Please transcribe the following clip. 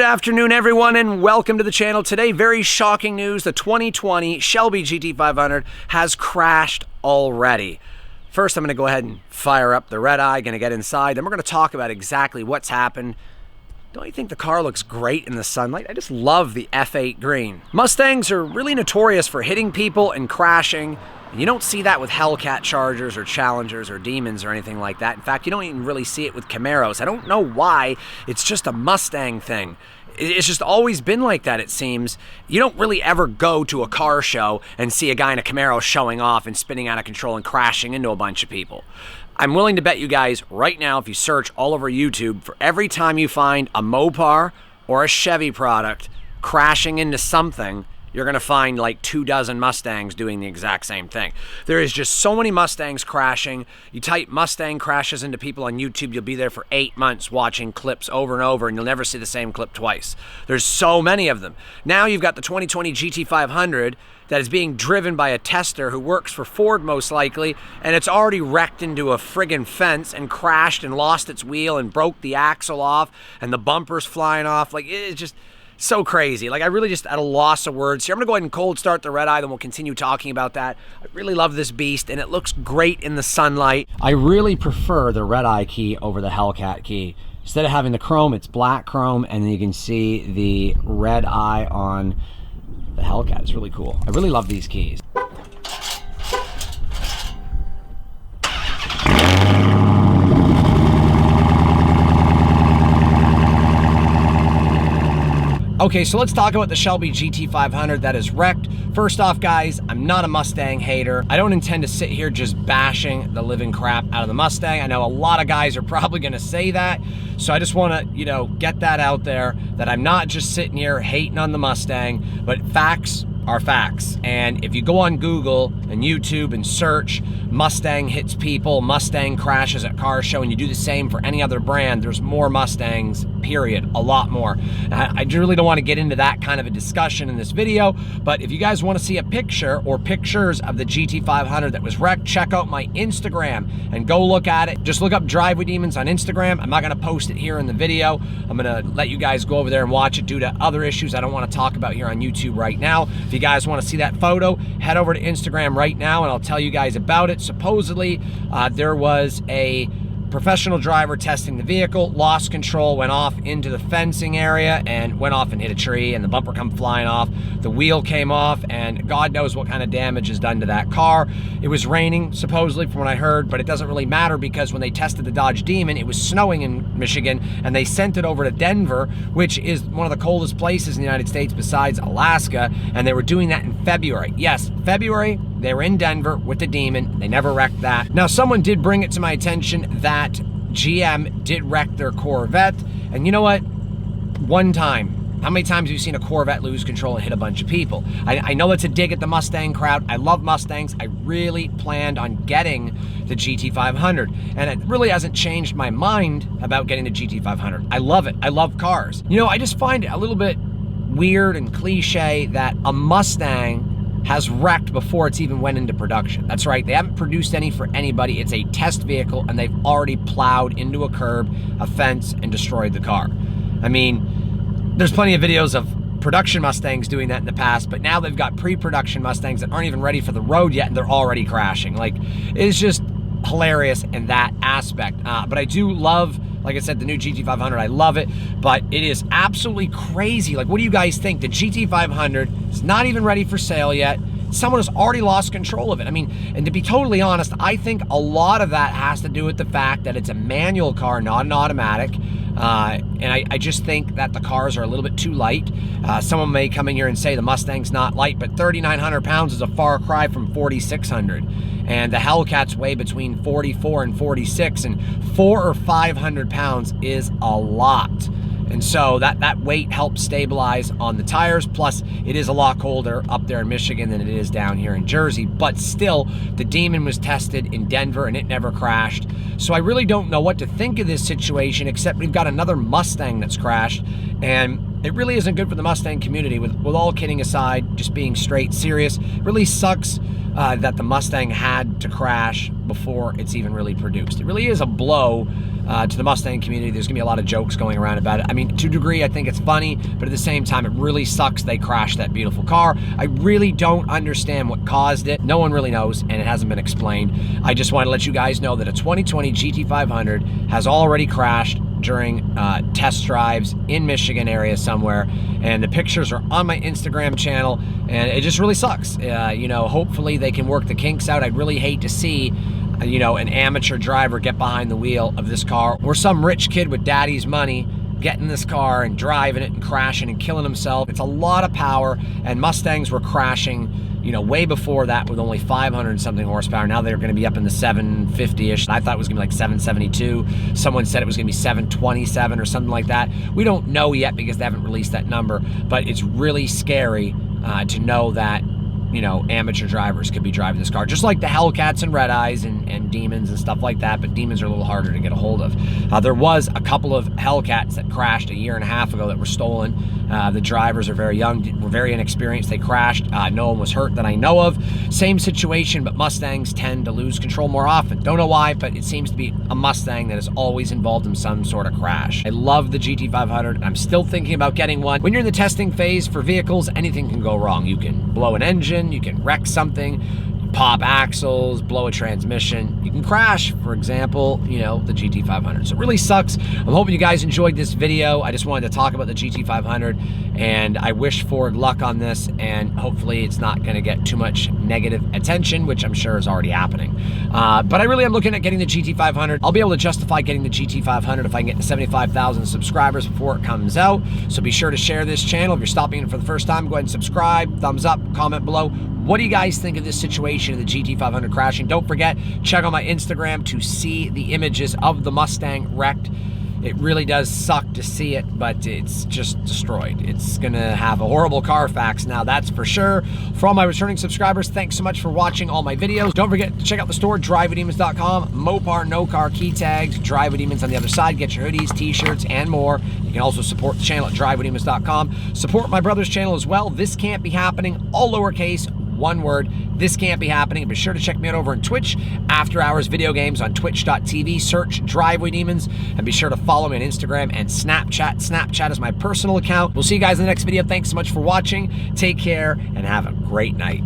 afternoon, everyone, and welcome to the channel. Today, very shocking news. The 2020 Shelby GT500 has crashed already. First, I'm going to go ahead and fire up the red eye, going to get inside. Then we're going to talk about exactly what's happened. Don't you think the car looks great in the sunlight? I just love the F8 green. Mustangs are really notorious for hitting people and crashing. And you don't see that with Hellcat Chargers or Challengers or Demons or anything like that. In fact, you don't even really see it with Camaros. I don't know why. It's just a Mustang thing. It's just always been like that, it seems. You don't really ever go to a car show and see a guy in a Camaro showing off and spinning out of control and crashing into a bunch of people. I'm willing to bet you guys right now, if you search all over YouTube, for every time you find a Mopar or a Chevy product crashing into something, you're going to find like 24 Mustangs doing the exact same thing. There is just so many Mustangs crashing. You type Mustang crashes into people on YouTube, you'll be there for 8 months watching clips over and over, and you'll never see the same clip twice. There's so many of them. Now you've got the 2020 GT500 that is being driven by a tester who works for Ford most likely, and it's already wrecked into a friggin' fence and crashed and lost its wheel and broke the axle off, and the bumper's flying off. Like, it's just so crazy. Like, I really just at a loss of words here. I'm gonna go ahead and cold start the red eye, then we'll continue talking about that. I really love this beast, and it looks great in the sunlight. I really prefer the red eye key over the Hellcat key. Instead of having the chrome, it's black chrome, and then you can see the red eye on the Hellcat. It's really cool. I really love these keys. Okay, so let's talk about the Shelby GT500 that is wrecked. First off, guys, I'm not a Mustang hater. I don't intend to sit here just bashing the living crap out of the Mustang. I know a lot of guys are probably gonna say that, so I just wanna, get that out there, that I'm not just sitting here hating on the Mustang, but facts are facts. And if you go on Google and YouTube and search Mustang hits people, Mustang crashes at car show, and you do the same for any other brand, there's more Mustangs, period, a lot more. I really don't want to get into that kind of a discussion in this video, but if you guys want to see a picture or pictures of the GT500 that was wrecked, check out my Instagram and go look at it. Just look up Drive with Demons on Instagram. I'm not going to post it here in the video. I'm going to let you guys go over there and watch it due to other issues I don't want to talk about here on YouTube right now. If you guys want to see that photo, head over to Instagram right now and I'll tell you guys about it. Supposedly, there was a professional driver testing the vehicle, lost control, went off into the fencing area and went off and hit a tree, and the bumper come flying off. The wheel came off, and God knows what kind of damage is done to that car. It was raining, supposedly, from what I heard, but it doesn't really matter because when they tested the Dodge Demon, it was snowing in Michigan, and they sent it over to Denver, which is one of the coldest places in the United States besides Alaska, and they were doing that in February. Yes, February, they were in Denver with the Demon. They never wrecked that. Now, someone did bring it to my attention that GM did wreck their Corvette, and you know what? One time. How many times have you seen a Corvette lose control and hit a bunch of people? I know it's a dig at the Mustang crowd. I love Mustangs. I really planned on getting the GT500, and it really hasn't changed my mind about getting the GT500. I love it. I love cars. I just find it a little bit weird and cliche that a Mustang has wrecked before it's even went into production. That's right, they haven't produced any for anybody. It's a test vehicle, and they've already plowed into a curb, a fence, and destroyed the car. I mean, there's plenty of videos of production Mustangs doing that in the past, but now they've got pre-production Mustangs that aren't even ready for the road yet, and they're already crashing. Like, it's just hilarious in that aspect. But I do love, like I said, the new GT500. I love it, but it is absolutely crazy. Like, what do you guys think? The GT500 is not even ready for sale yet. Someone has already lost control of it. I mean, and to be totally honest, I think a lot of that has to do with the fact that it's a manual car, not an automatic. And I just think that the cars are a little bit too light. Someone may come in here and say the Mustang's not light, but 3,900 pounds is a far cry from 4,600. And the Hellcat's weigh between 44 and 46, and 400 or 500 pounds is a lot. And so that weight helps stabilize on the tires. Plus, it is a lot colder up there in Michigan than it is down here in Jersey. But still, the Demon was tested in Denver and it never crashed. So I really don't know what to think of this situation, except we've got another Mustang that's crashed. And it really isn't good for the Mustang community. With all kidding aside, just being straight serious, it really sucks that the Mustang had to crash before it's even really produced. It really is a blow to the Mustang community. There's gonna be a lot of jokes going around about it. I mean, to a degree, I think it's funny, but at the same time, it really sucks they crashed that beautiful car. I really don't understand what caused it. No one really knows, and it hasn't been explained. I just want to let you guys know that a 2020 GT500 has already crashed during test drives in Michigan area somewhere, and the pictures are on my Instagram channel, and it just really sucks. You know, hopefully they can work the kinks out. I'd really hate to see you know, an amateur driver get behind the wheel of this car, or some rich kid with daddy's money getting this car and driving it and crashing and killing himself. It's a lot of power, and Mustangs were crashing, you know, way before that with only 500 and something horsepower. Now they're going to be up in the 750-ish. I thought it was going to be like 772. Someone said it was going to be 727 or something like that. We don't know yet because they haven't released that number, but it's really scary to know that, you know, amateur drivers could be driving this car, just like the Hellcats and Red Eyes and Demons and stuff like that, but Demons are a little harder to get a hold of. There was a couple of Hellcats that crashed a year and a half ago that were stolen. The drivers are very young, were very inexperienced. They crashed. No one was hurt that I know of. Same situation, but Mustangs tend to lose control more often. Don't know why, but it seems to be a Mustang that is always involved in some sort of crash. I love the GT500. I'm still thinking about getting one. When you're in the testing phase for vehicles, anything can go wrong. You can blow an engine, you can wreck something, pop axles, blow a transmission, you can crash, for example, you know, the GT500. So it really sucks. I'm hoping you guys enjoyed this video. I just wanted to talk about the GT500, and I wish Ford luck on this, and hopefully it's not going to get too much negative attention, which I'm sure is already happening. But I really am looking at getting the GT500. I'll be able to justify getting the GT500 if I can get to 75,000 subscribers before it comes out. So be sure to share this channel. If you're stopping in for the first time, go ahead and subscribe, thumbs up, comment below. What do you guys think of this situation of the GT500 crashing? Don't forget, check out my Instagram to see the images of the Mustang wrecked. It really does suck to see it, but it's just destroyed. It's gonna have a horrible Carfax now, that's for sure. For all my returning subscribers, thanks so much for watching all my videos. Don't forget to check out the store, drivewithdemons.com. Mopar, no car key tags, Drive with Demons on the other side. Get your hoodies, t-shirts, and more. You can also support the channel at drivewithdemons.com. Support my brother's channel as well. This Can't Be Happening, all lowercase, one word. This Can't Be Happening. Be sure to check me out over on Twitch, After Hours Video Games on twitch.tv. Search Driveway Demons, and be sure to follow me on Instagram and Snapchat. Snapchat is my personal account. We'll see you guys in the next video. Thanks so much for watching. Take care and have a great night.